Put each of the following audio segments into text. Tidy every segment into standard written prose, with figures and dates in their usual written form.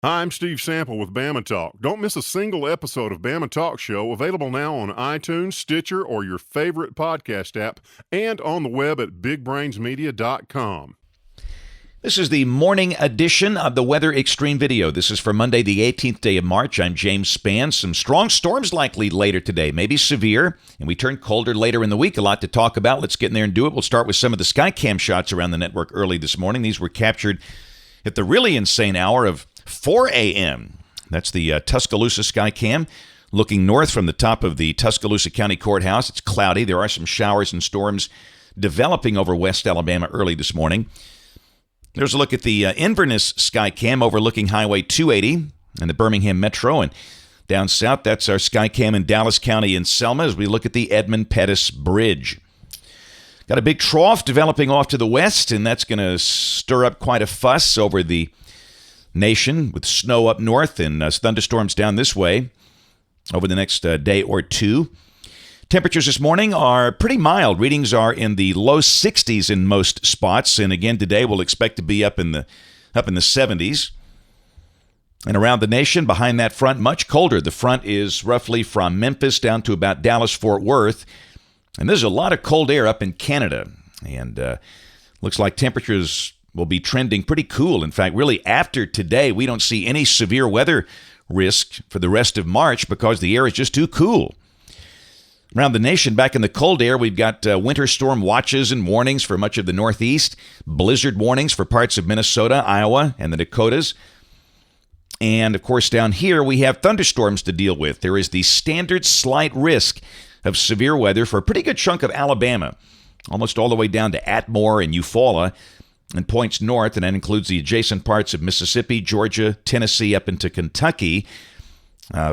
Hi, I'm Steve Sample with Bama Talk. Don't miss a single episode of Bama Talk Show, available now on iTunes, Stitcher, or your favorite podcast app, and on the web at bigbrainsmedia.com. This is the morning edition of the Weather Xtreme video. This is for Monday, the 18th day of March. I'm James Spann. Some strong storms likely later today, maybe severe, and we turn colder later in the week. A lot to talk about. Let's get in there and do it. We'll start with some of the Skycam shots around the network early this morning. These were captured at the really insane hour of 4 a.m. That's the Tuscaloosa Skycam. Looking north from the top of the Tuscaloosa County Courthouse, it's cloudy. There are some showers and storms developing over West Alabama early this morning. There's a look at the Inverness Skycam overlooking Highway 280 and the Birmingham Metro. And down south, that's our Skycam in Dallas County in Selma as we look at the Edmund Pettus Bridge. Got a big trough developing off to the west, and that's going to stir up quite a fuss over the nation with snow up north and thunderstorms down this way over the next day or two. Temperatures this morning are pretty mild. Readings are in the low 60s in most spots, and again today we'll expect to be up in the 70s. And around the nation, behind that front, much colder. The front is roughly from Memphis down to about Dallas-Fort Worth, and there's a lot of cold air up in Canada, and looks like temperatures will be trending pretty cool. In fact, really after today, we don't see any severe weather risk for the rest of March because the air is just too cool. Around the nation, back in the cold air, we've got winter storm watches and warnings for much of the Northeast, blizzard warnings for parts of Minnesota, Iowa, and the Dakotas. And, of course, down here, we have thunderstorms to deal with. There is the standard slight risk of severe weather for a pretty good chunk of Alabama, almost all the way down to Atmore and Eufaula, and points north, and that includes the adjacent parts of Mississippi, Georgia, Tennessee, up into Kentucky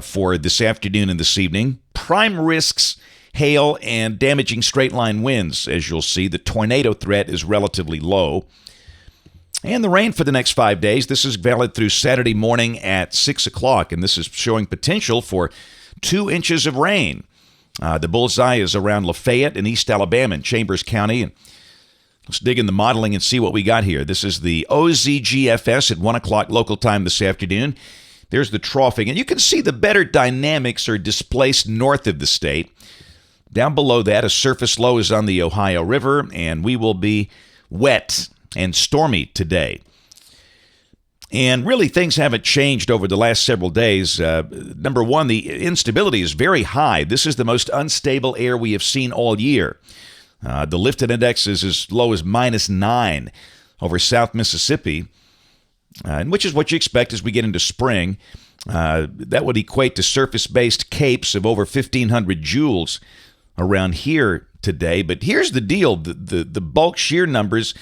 for this afternoon and this evening. Prime risks, hail, and damaging straight-line winds. As you'll see, the tornado threat is relatively low. And the rain for the next 5 days. This is valid through Saturday morning at 6 o'clock, and this is showing potential for 2 inches of rain. The bullseye is around Lafayette in East Alabama in Chambers County, and let's dig in the modeling and see what we got here. This is the OZGFS at 1 o'clock local time this afternoon. There's the troughing, and you can see the better dynamics are displaced north of the state. Down below that, a surface low is on the Ohio River, and we will be wet and stormy today. And really, things haven't changed over the last several days. Number one, the instability is very high. This is the most unstable air we have seen all year. The lifted index is as low as -9 over South Mississippi, and which is what you expect as we get into spring. That would equate to surface-based capes of over 1,500 joules around here today. But here's the deal. The bulk shear numbers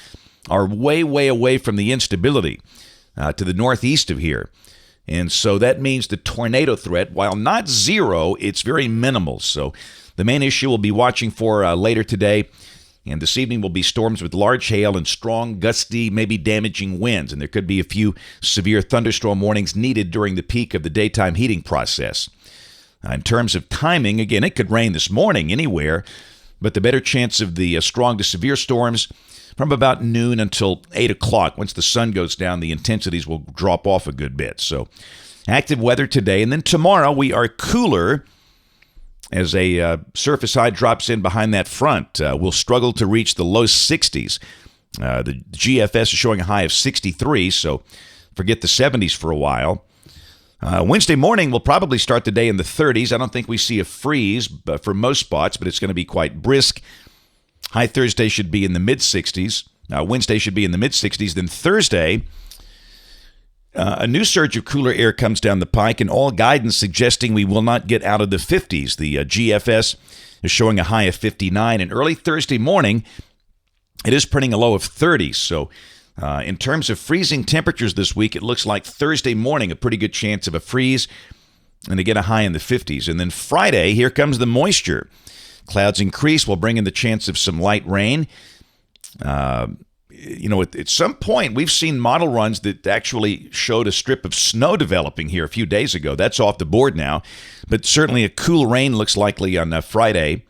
are way, way away from the instability to the northeast of here. And so that means the tornado threat, while not zero, it's very minimal. So the main issue we'll be watching for later today and this evening will be storms with large hail and strong, gusty, maybe damaging winds. And there could be a few severe thunderstorm warnings needed during the peak of the daytime heating process. In terms of timing, again, it could rain this morning anywhere, but the better chance of the strong to severe storms from about noon until 8 o'clock. Once the sun goes down, the intensities will drop off a good bit. So active weather today. And then tomorrow we are cooler as a surface high drops in behind that front. We'll struggle to reach the low 60s. The GFS is showing a high of 63, so forget the 70s for a while. Wednesday morning, we'll probably start the day in the 30s. I don't think we see a freeze for most spots, but it's going to be quite brisk. High Thursday should be in the mid-60s. Wednesday should be in the mid-60s. Then Thursday, a new surge of cooler air comes down the pike, and all guidance suggesting we will not get out of the 50s. The GFS is showing a high of 59, and early Thursday morning, it is printing a low of 30. So in terms of freezing temperatures this week, it looks like Thursday morning, a pretty good chance of a freeze, and to get a high in the 50s. And then Friday, here comes the moisture. Clouds increase will bring in the chance of some light rain. At some point, we've seen model runs that actually showed a strip of snow developing here a few days ago. That's off the board now, but certainly a cool rain looks likely on Friday.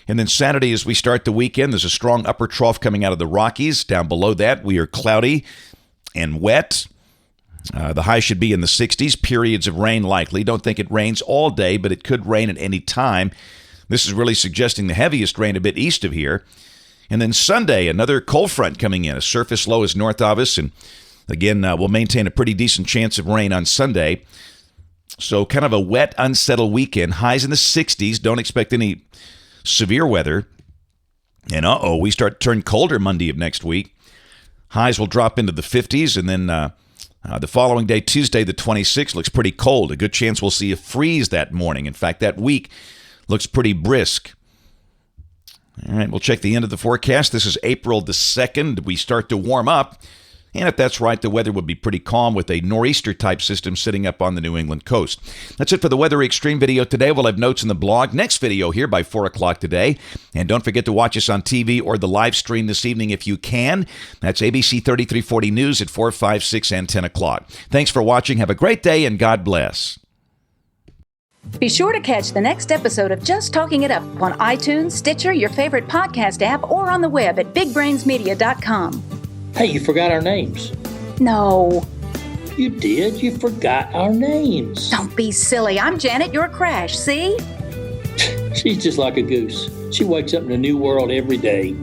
And then Saturday, as we start the weekend, there's a strong upper trough coming out of the Rockies. Down below that, we are cloudy and wet. The high should be in the 60s. Periods of rain likely. Don't think it rains all day, but it could rain at any time. This is really suggesting the heaviest rain a bit east of here. And then Sunday, another cold front coming in. A surface low is north of us, and again, we'll maintain a pretty decent chance of rain on Sunday. So kind of a wet, unsettled weekend. Highs in the 60s. Don't expect any severe weather. And we start to turn colder Monday of next week. Highs will drop into the 50s, and then the following day, Tuesday the 26th, looks pretty cold. A good chance we'll see a freeze that morning. In fact, that week looks pretty brisk. All right, we'll check the end of the forecast. This is April the 2nd. We start to warm up. And if that's right, the weather would be pretty calm with a nor'easter-type system sitting up on the New England coast. That's it for the Weather Xtreme video today. We'll have notes in the blog. Next video here by 4 o'clock today. And don't forget to watch us on TV or the live stream this evening if you can. That's ABC 3340 News at 4, 5, 6, and 10 o'clock. Thanks for watching. Have a great day, and God bless. Be sure to catch the next episode of Just Talking It Up on iTunes, Stitcher, your favorite podcast app, or on the web at bigbrainsmedia.com. Hey, you forgot our names. No. You did. You forgot our names. Don't be silly. I'm Janet, you're Crash, see? She's just like a goose. She wakes up in a new world every day.